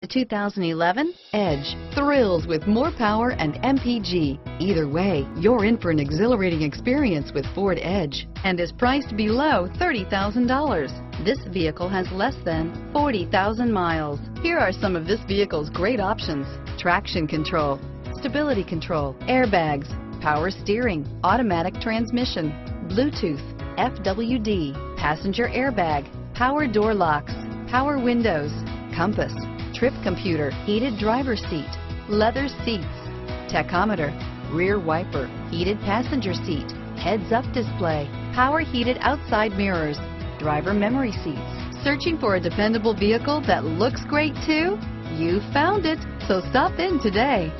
The 2011 Edge thrills with more power and MPG. Either way, you're in for an exhilarating experience with Ford Edge and is priced below $30,000. This vehicle has less than 40,000 miles. Here are some of this vehicle's great options: traction control, stability control, airbags, power steering, automatic transmission, Bluetooth, FWD, passenger airbag, power door locks, power windows, compass, trip computer, heated driver's seat, leather seats, tachometer, rear wiper, heated passenger seat, heads-up display, power heated outside mirrors, driver memory seats. Searching for a dependable vehicle that looks great too? You found it, so stop in today.